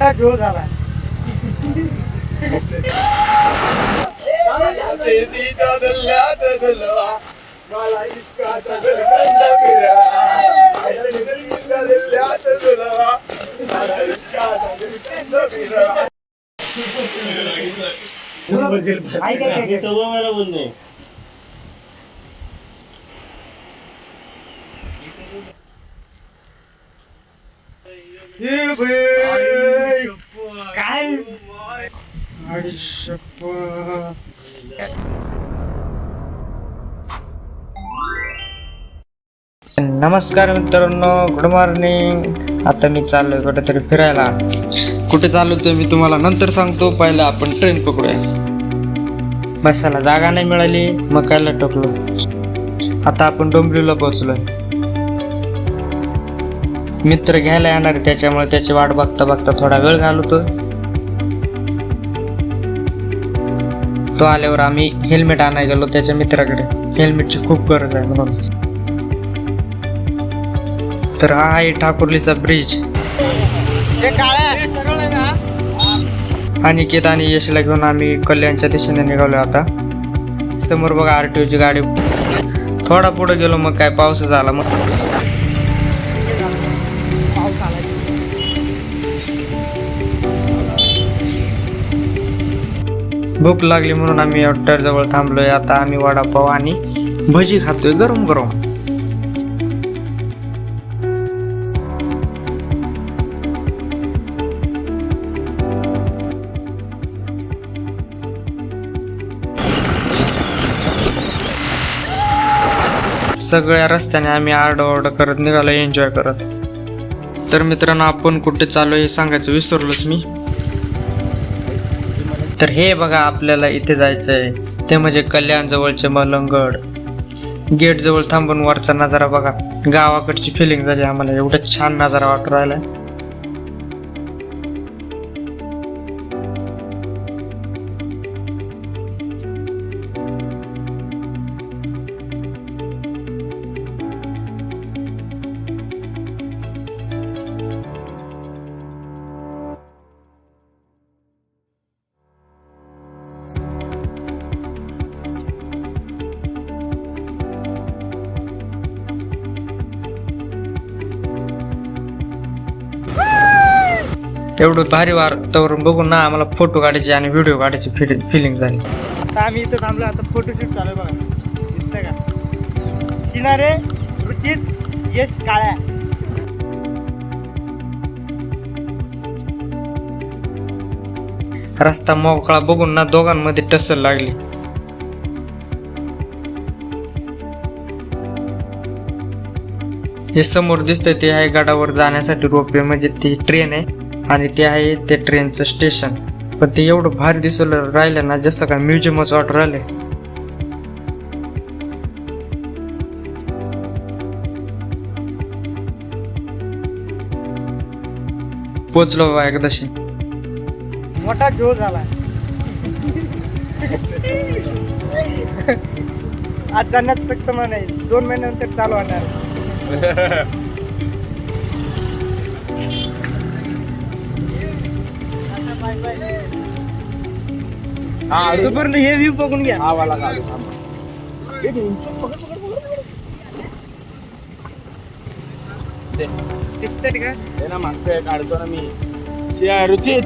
मोठा जोर झाला. काय नमस्कार मित्रांनो, गुड मॉर्निंग. आता मी चाललोय कुठेतरी फिरायला. कुठे चाललो ते मी तुम्हाला नंतर सांगतो. पहिला आपण ट्रेन पकडूया. बसायला जागा नाही मिळाली, मग कायला टोकलो. आता आपण डोंबिवलीला पोहोचलोय. मित्र घ्यायला येणार आहे, त्याच्यामुळे त्याची वाट बघता बघता थोडा वेळ घालवतो. तो आल्यावर आम्ही हेल्मेट आणायला गेलो त्याच्या मित्राकडे. हेल्मेटची खूप गरज आहे म्हणून. तर हा आहे ठाकुर्लीचा ब्रिज. अनिकेत आणि यशला घेऊन आम्ही कल्याणच्या दिशेने निघालो. आता समोर बघा आरटीओची गाडी. थोडा पुढे गेलो मग काय पाऊस झाला. मग भूक लागली म्हणून आम्ही हॉटेल जवळ थांबलोय. आता आम्ही वडापाव आणि भजी खातोय गरम गरम. सगळ्या रस्त्याने आम्ही आरडाओरडा करत निघालो, एन्जॉय करत. तर मित्रांनो, आपण कुठे चालू हे सांगायचं विसरलोच मी. तर हे बघा, आपल्याला इथे जायचंय ते म्हणजे कल्याण जवळचे मलंगड. गेट जवळ थांबून वरचा नजारा बघा. गावाकडची फिलिंग झाली आम्हाला. एवढं छान नजारा वाटू राहिलाय. एवढं भारी वातावरण बघून ना आम्हाला फोटो काढायचे आणि व्हिडिओ काढायची फिलिंग झाली. आता आम्ही इथं थांबलो. आता फोटोशूट चालू आहे बघा. दिसतंय का? शिनारे, रुचित, यश, काळ्या. रस्ता मोकळा बघून ना दोघांमध्ये टसल लागली. हे समोर दिसतंय ते आहे गडावर जाण्यासाठी रोपवे, म्हणजे ती ट्रेन आहे. आणि ते आहे ते ट्रेनचं स्टेशन. पण ते एवढं भारी दिसलं राहिलं ना, जसं काय म्युझियमच वाटू राहिले. पोचलो बाबा एकदाशी. मोठा जोर झाला. आज जाण्यात सक्त नाही, 2 महिन्यानंतर चालू होणार. तोपर्यंत हे व्ह्यू बघून घ्या. दिसतंय का? हे ना मागचं काढतो ना मी. रुचित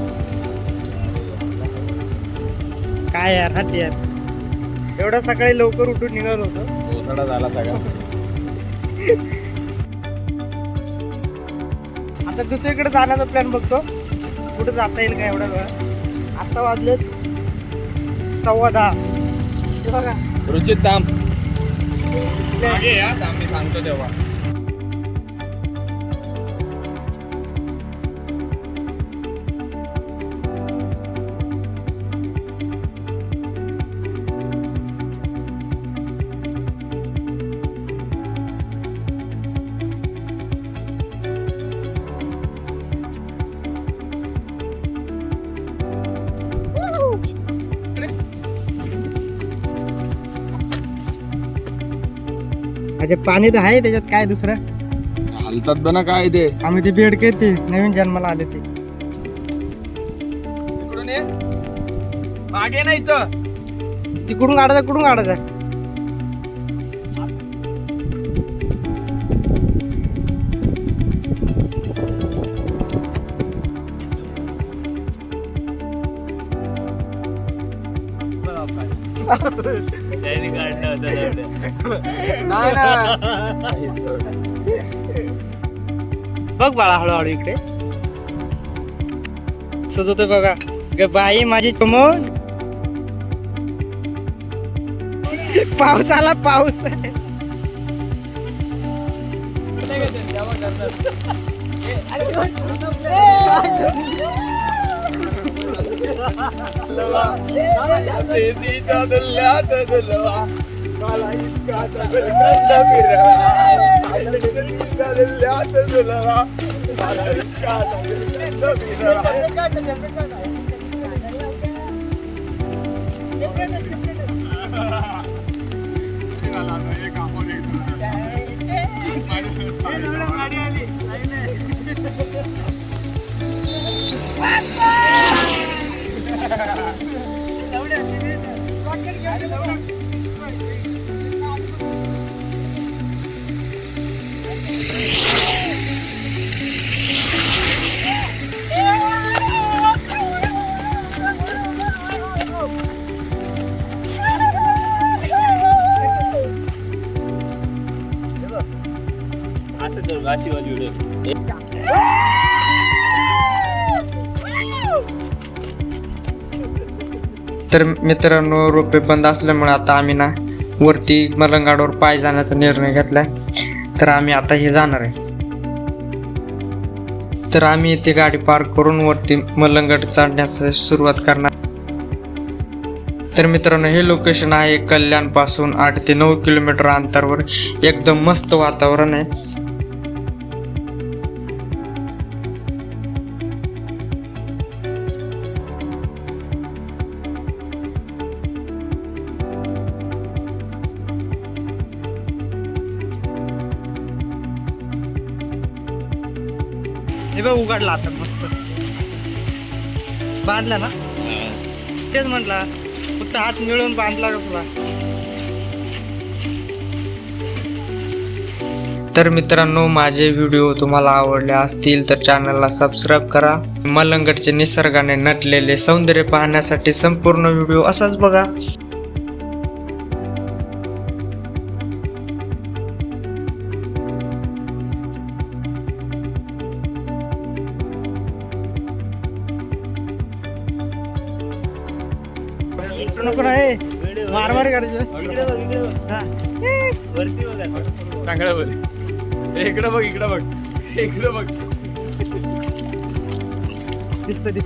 काय यार, हात यार. एवढा सकाळी लवकर उठून निघालो होतो. पावसाळा झाला सगळा. आता दुसरीकडे जाण्याचा प्लॅन बघतो. कुठे जाता येईल का एवढा वेळ. आता वाजले 10:15. बघा रुचित थांब. मी सांगतो तेव्हा. म्हणजे पाणी तर आहे त्याच्यात, काय दुसरं हालतात बना काय ते. आम्ही ते बेडके ते नवीन जन्माला आले ते. इकडून ये मागे नाही इथं तिकडून काढायचा कुठून काढायचा नाही ना बघ बाळा हळूहळू इकडे सजवतोय बघा ग बाई माझी चमो पाऊस आला पाऊस तर मित्रांनो रोपे बंद असल्यामुळे आता आम्ही ना वरती मलंगाडवर पाय जाण्याचा निर्णय घेतलाय तर आम्ही आता हे जाणार आहे तर आम्ही इथे गाडी पार्क करून वरती मलंगड चढण्यास सुरुवात करणार तर मित्रांनो हे लोकेशन आहे कल्याण पासून 8 ते 9 किलोमीटर अंतरावर एकदम मस्त वातावरण आहे हे बघ उघडला आता मस्त बांधला ना तेच म्हटला फक्त हात मिळून बांधला कसला तर मित्रांनो माझे व्हिडिओ तुम्हाला आवडले असतील तर चॅनलला सबस्क्राईब करा मलंगडचे निसर्गाने नटलेले सौंदर्य पाहण्यासाठी संपूर्ण व्हिडिओ असाच बघा नको नाही मारमार करायचं चांगलं बोल इकडं बघ इकडं बघ इकडं बघ दिसत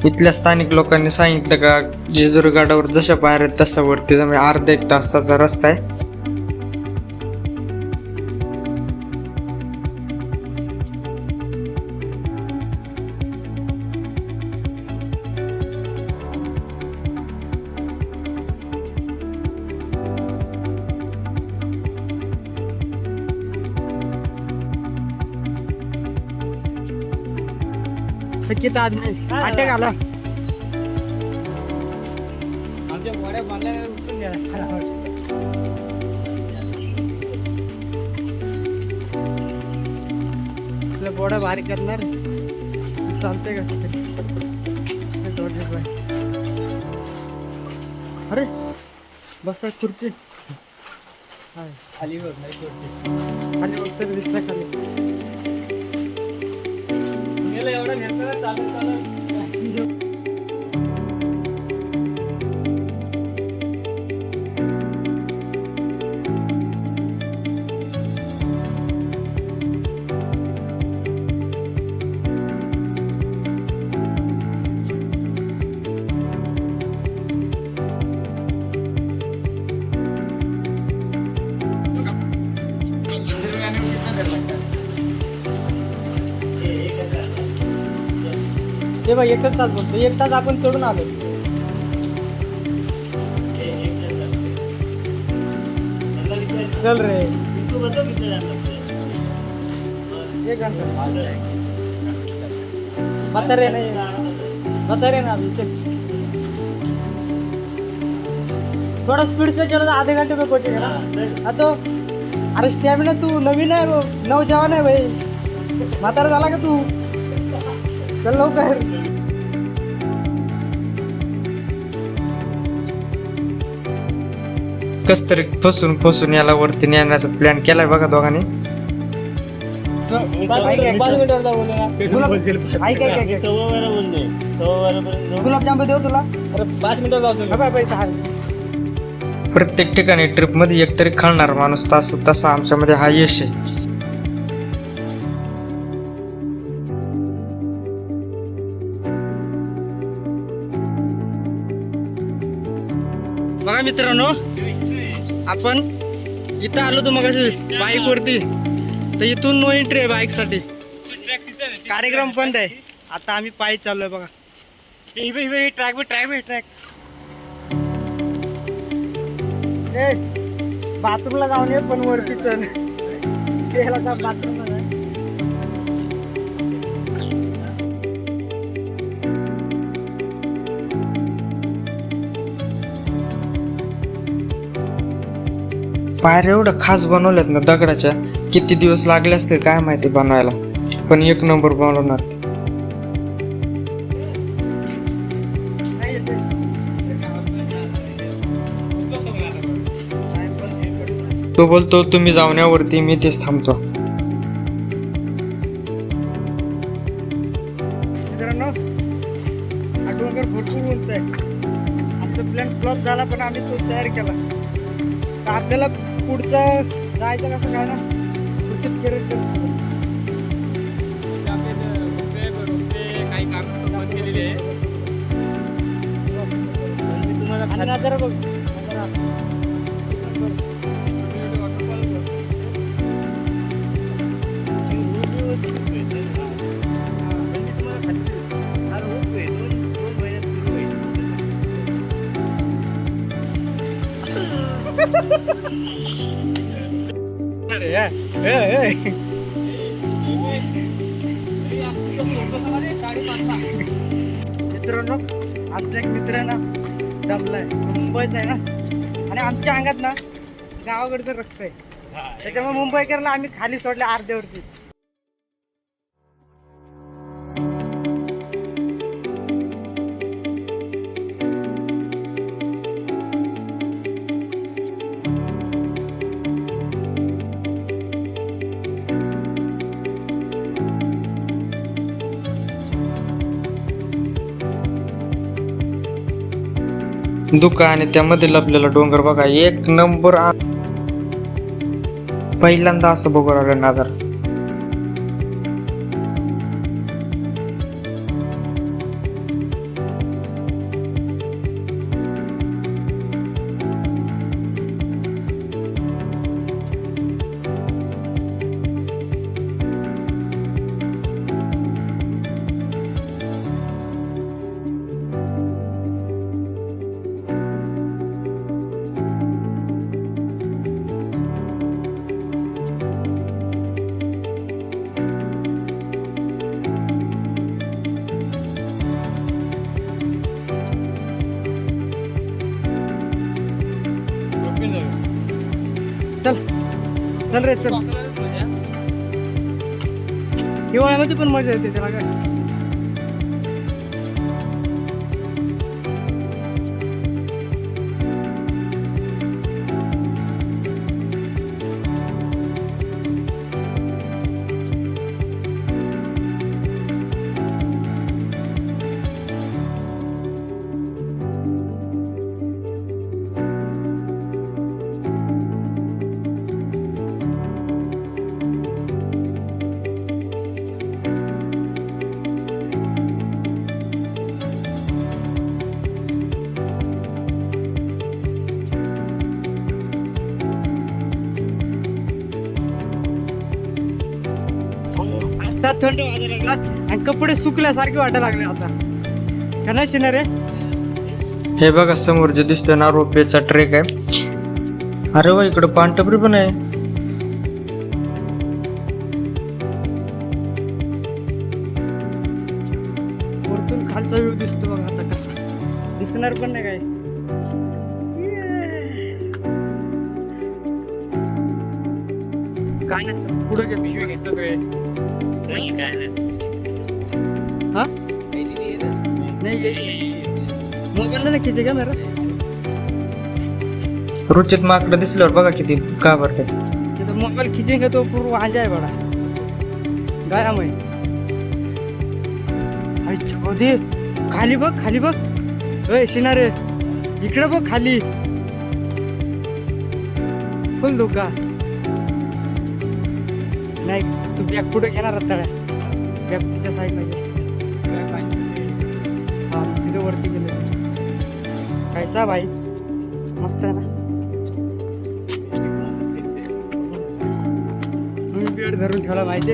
इथल्या स्थानिक लोकांनी सांगितलं का जेजुरी गडावर जशा बाहेर आहेत तसा वरती अर्धा 1 तासाचा रस्ता आहे किती आदमी अटॅक आला आमच्या गोड्या बांधल्या उठून गेला गोड्या भारी करणार चालतंय का अरे बसा खुर्ची खाली बघ खाली बघ तर दिसला खाली एवढा घेतला चालत चालत ते बघ 1 तास बोलतो 1 तास आपण चढून आलो चल रे 1 घंटा आता रे नाही म्हातारे ना अभी चल थोड़ा स्पीड से चलो तो आधे घंटे में पहुंचेगा ना हाँ तो अरे स्टॅमिना तू नवीन आहे नौजवान आहे भाई म्हातारा झाला का तू चल लवकर कस तरी फसून याला वरती नेण्याचा प्लॅन केलाय बघा दोघांनी गुलाबजाम देऊ तुला 5 मिनिटं जाऊ प्रत्येक ठिकाणी ट्रिप मध्ये एकतरी खाणार माणूस तसा आमच्यामध्ये हा यश आहे बघा मित्रांनो आपण इथं आलो तो मगाशी बाईक वरती तर इथून नो एंट्री आहे बाईक साठी कार्यक्रम बंद आहे आता आम्ही पायी चाललोय बघा ट्रॅक बाथरूमला जाऊन ये पण वरती चल त्याला का बाथरूमला जाय पायऱ्या एवढं खास बनवल्यात ना दगडाच्या किती दिवस लागले असतील काय माहिती बनवायला पण एक नंबर बनवणार तो बोलतो तुम्ही जाऊन मी तेच थांबतो मित्रांनो हा डोंगर भरपूर उंच आहे आमचा प्लॅन फ्लॉप झाला पण आम्ही तो तयार केला तर आपल्याला पुढचं जायचं कसं काय ना पुढचं फिरत काही काम बंद केलेली आहे तुम्हाला जरा बघ मित्रांनो आमचा एक मित्र आहे ना दमलाय मुंबईचा आहे ना आणि आमच्या अंगात ना गावाकडचं रक्त आहे त्याच्यामुळे मुंबईकरला आम्ही खाली सोडले अर्ध्यावरती दुका आणि त्यामध्ये लपलेला डोंगर बघा एक नंबर पहिल्यांदा असं बघू राहिलं नागर चल चल रे चल हिवाळ्यामध्ये पण मजा येते त्याला काय आता थंड वाजायला लागला आणि कपडे सुकल्यासारखे वाटायला लागले आता कनाशी ना रे हे बघा समोर जे दिसतोय ना रोपेचा ट्रेक आहे अरे वा इकडे पानटपरी पण आहे वरतून खालचा व्ह्यू दिसतो बघा आता कसा दिसणार पण नाही काय. काय नाही पुढे हा नाही मोबाईल नाही खिचे का मेरा. रुचित माकडं दिसल्यावर बघा किती घाबरते. मोबाईल खिचेंगे तो पूर्व आ जाए बड़ा गाया मैं. अच्छा दे खाली बघ ओय शिनारे इकडे बघ खाली फुल धोका नाही. तू बॅग पुढे घेणार आता बॅग तिच्या साईडला घे. हा तिथे वरती गेले. कैसा भाई मस्त आहे ना. मी बेड धरून ठेवला माहिती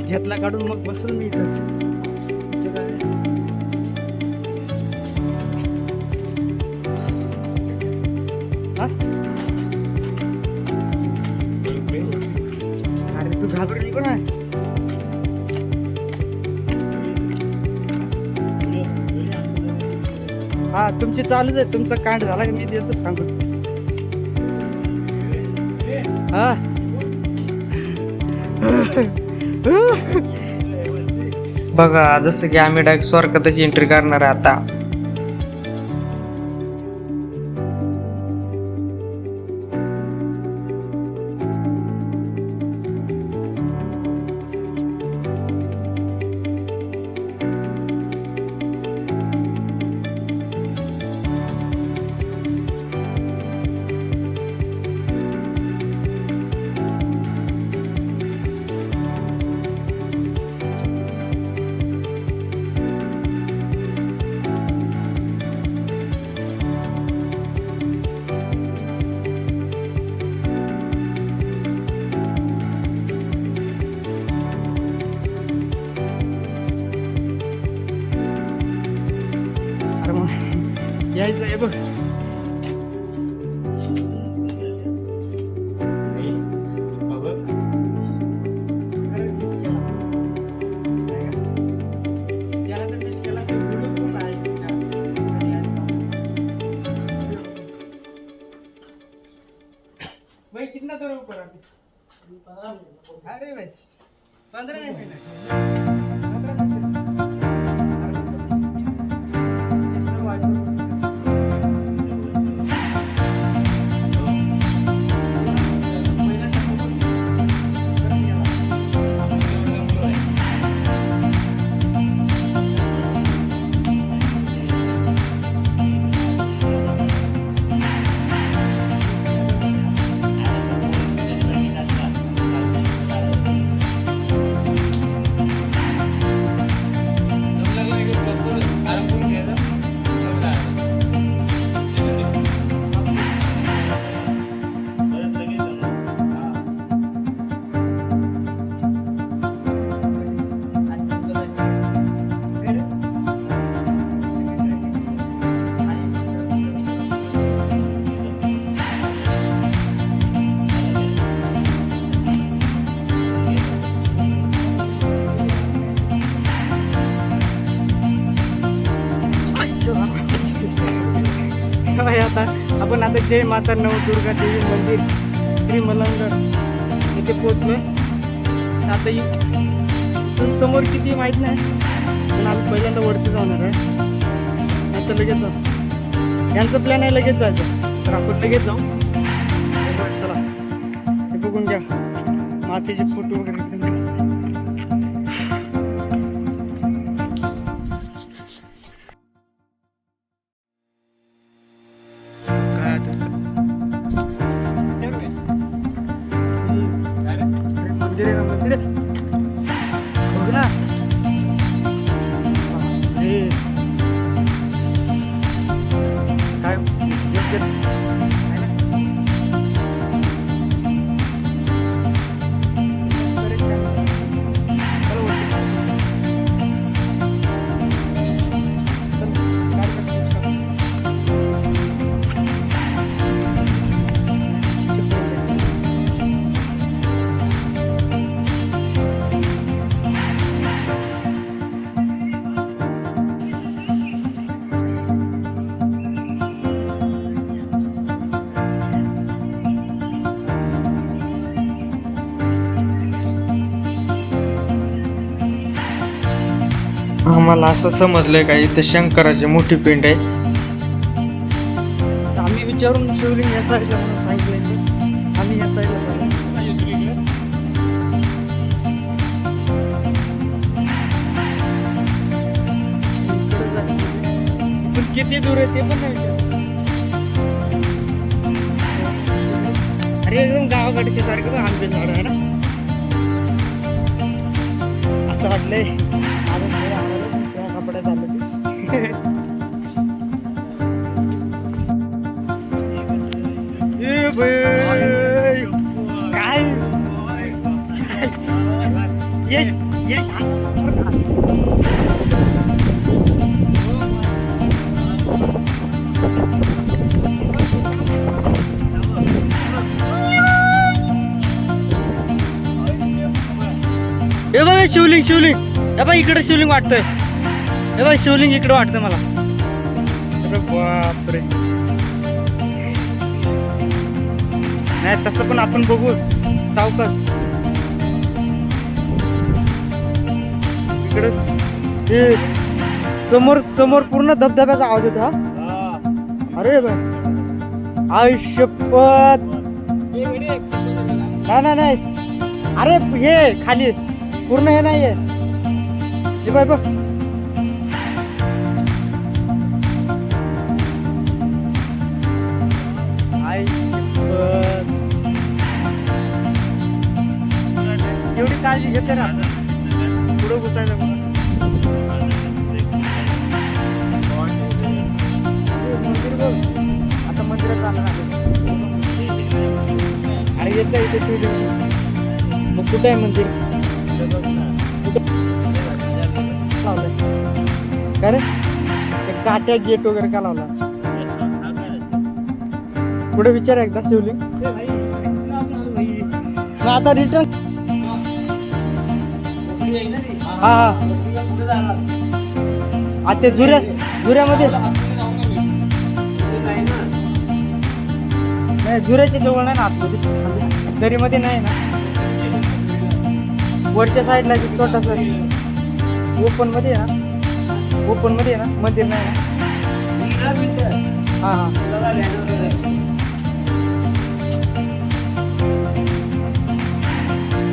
घेतला काढून मग बसून मी इथंच. अरे तू घाबरू नको ना. हा तुमची चालूच आहे. तुमचा कांड झाला की मी देतो सांगू. हा बघा जसं की आम्ही डायरेक्ट स्वर्गातच एंट्री करणार आहे आता. यायचं आहे बघ. भाई कितना दूर ऊपर अभी 15 अरे भाई 15 मिनट. आता आपण आता जय माता नवदुर्गा देवी मंदिर श्री मलंगड इथे पोहोचलोय. आता इथून समोर किती माहीत नाही पण आम्ही पहिल्यांदा वरती जाणार आहे. आता लगेच जाऊ. यांचा प्लॅन आहे लगेच जायचं तर आपण लगेच जाऊ. चला हे बघून घ्या मातेचे फोटो वगैरे. मंदिर बघ ना. काय आम्हाला असं समजलंय का इथे शंकराची मोठी पिंड आहे. आम्ही विचारून शिवलिंग या साईडला म्हणून सांगितलंय ते. आम्ही या साईडला चाललो. इकडे जायचं. पण किती दूर आहे ते पण नाही विचारलं. अरे एकदम गावाकडच्या सारखं बघ आंबे झाड आहे ना. असं वाटलंय अजून थोडं आम्हाला त्या कपड्यात आलं ते. ए बाई, काय यश यश हे बघ शिवलिंग शिवलिंग हे बघ इकडे शिवलिंग वाटतंय. हे बघ शिवलिंग इकडे वाटतं मला. अरे बापरे. नाही तसं पण आपण बघू सावकाश. इकडे हे समोर समोर पूर्ण धबधब्याचा आवाज येतो. हा अरे बाय आयुष्यपत. नाही नाही अरे हे खाली पूर्ण हे नाहीये. हे बाय बघ एवढी काळजी घेते ना पुढे घुसायला. मंदिर बघ आता मंदिरात जाणार. अरे येत इथे शिवलिंग. मग कुठे आहे मंदिर? लावलंय का रे? काट्या गेट वगैरे का लावला? पुढे विचार एकदा शिवलिंग. मग आता रिटर्न. हा हा ते झुऱ्यामध्ये नाही. झुऱ्याच्या जवळ नाही ना आतमध्ये दरीमध्ये नाही ना. वरच्या साईडला छोटासा ओपन मध्ये आहे ना. ओपन मध्ये आहे ना मंदिर नाही ना. हा हा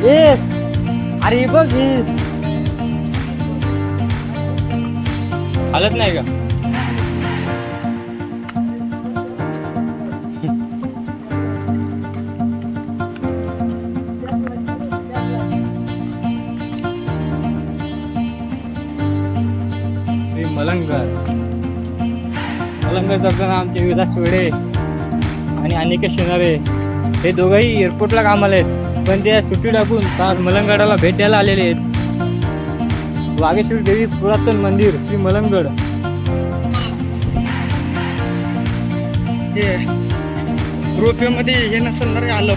ए अरे बघ ही हालत नाही का? मलंगड करताना आमचे विलास वेडे आणि अनिकेत शेनारे हे दोघंही एअरपोर्टला कामाला आहेत. पण ते सुट्टी टाकून आज मलंगडाला भेट द्यायला आलेले आहेत. वागेश्वरी देवी पुरातन मंदिर श्री मलंगड. रोपवे मध्ये हे नसणार आलं.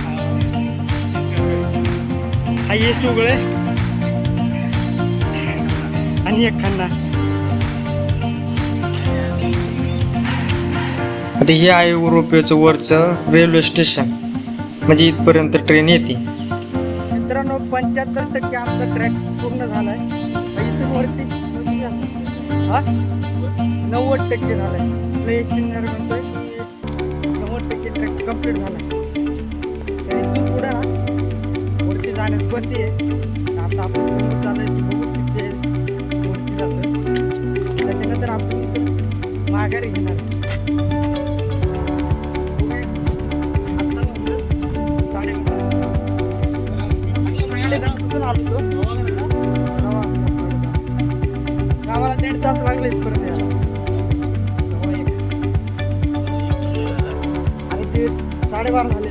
हा येस उघडे आणि एक खांदा. आता हे आहे रोपवेचं वरचं रेल्वे स्टेशन. म्हणजे इथपर्यंत ट्रेन येते. मित्रांनो 75% आमचा ट्रॅक पूर्ण झालाय. इथून वरती 90% झालाय. म्हणतोय 90% ट्रॅक कम्प्लीट झालाय. तर इथून पुढे ना वरती जाण्यास बंदी आहे. आता आपण समोर चालायची बघू किती वरती जातं. त्याच्यानंतर आपण माघारी घेणार. गावाला 1.5 तास लागले इथपर्यंत यायला. आणि ते 12:30 झाले.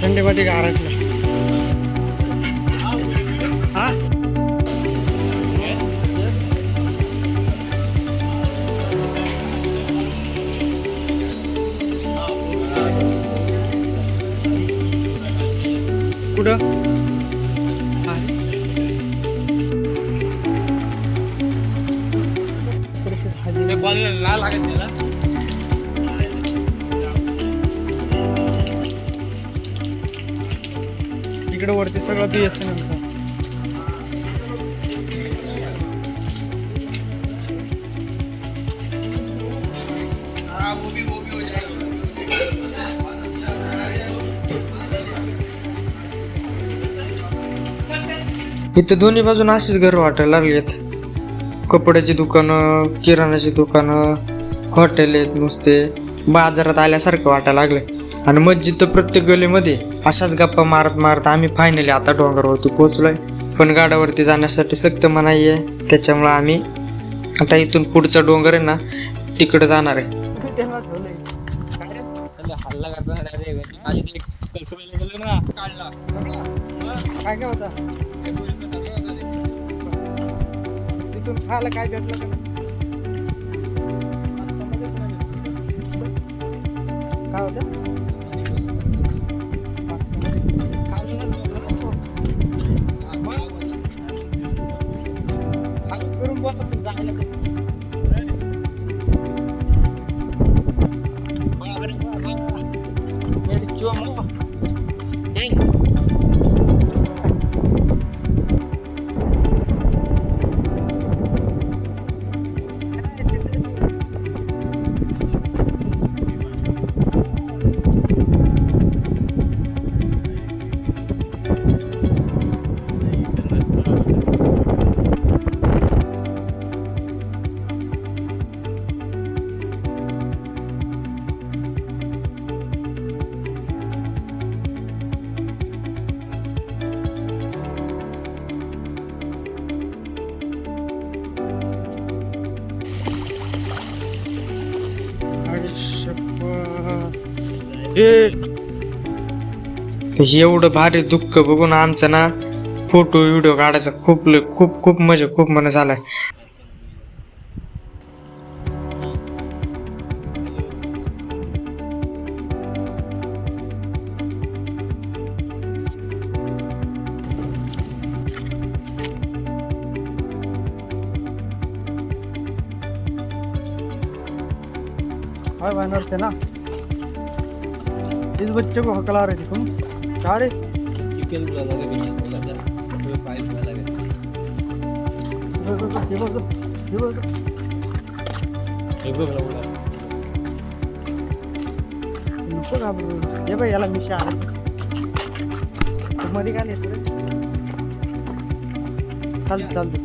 थंडीमध्ये गारटलं. हा कुठं? इकडे वरती सगळं BSNL. इथं दोन्ही बाजून अशीच घर वाटायला लागलेत. कपड्याची दुकानं, किराणाची दुकानं, हॉटेल आहेत, नुसते बाजारात आल्यासारखं वाटायला लागले. आणि मस्जिद तर प्रत्येक गलीमध्ये. अशाच गप्पा मारत मारत आम्ही फायनली आता डोंगरावरती पोहोचलोय. पण गाड्यावरती जाण्यासाठी सक्त मनाई आहे, त्याच्यामुळे आम्ही आता इथून पुढचा डोंगर आहे ना तिकडे जाणार आहे. त्याला ठेवलंय. हल्ला करताना गेलो ना काढला काय काय होता तिथून खायला काय भेटलं का नाही? काय होतं करून बसत जायला एवढं भारी दुःख बघून आमचं ना फोटो व्हिडिओ काढायचा खूप खूप खूप खूप मन झालाय. हाय वानर थे ना इस बच्चे को हकला रहे थे तुम क्या रे ये बाई याला मिशा आला मध्ये काय येतो रे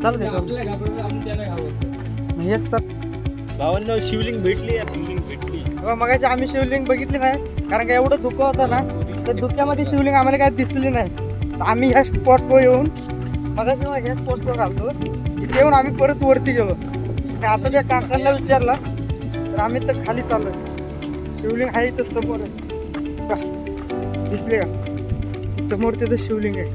चाल हेच तर भावांना शिवलिंग भेटली मगाशी आम्ही शिवलिंग बघितली नाही कारण का एवढं धुकं होतं ना तर धुक्यामध्ये शिवलिंग आम्हाला काय दिसली नाही. तर आम्ही ह्या स्पॉटवर येऊन मगाशी ह्या स्पॉटवर घालतो इथे येऊन आम्ही परत वरती गेलो. आता त्या काकांना विचारला तर आम्ही तर खाली चाललो. शिवलिंग आहे इथं समोर दिसले का समोर तिथं शिवलिंग आहे.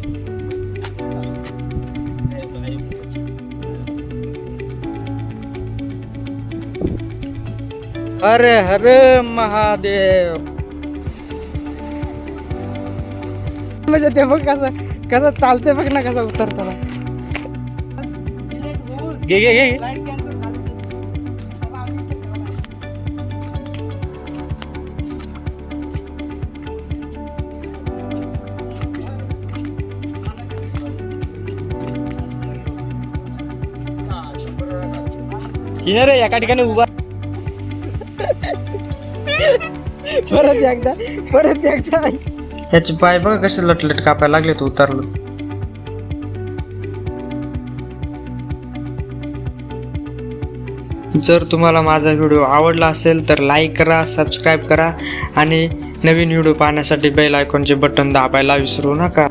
हरे हरे महादेव म्हणजे ते बघ कसं चालते बघ ना कसं उतरताना. घे रे एका ठिकाणी उभा परत एकदा याचे पाय बघा कसे लटलट कापायला लागले. तो उतरलो. जर तुम्हाला माझा व्हिडिओ आवडला असेल तर लाईक करा, सबस्क्राईब करा आणि नवीन व्हिडिओ पाहण्यासाठी बेल आयकॉनचे बटन दाबायला विसरू नका.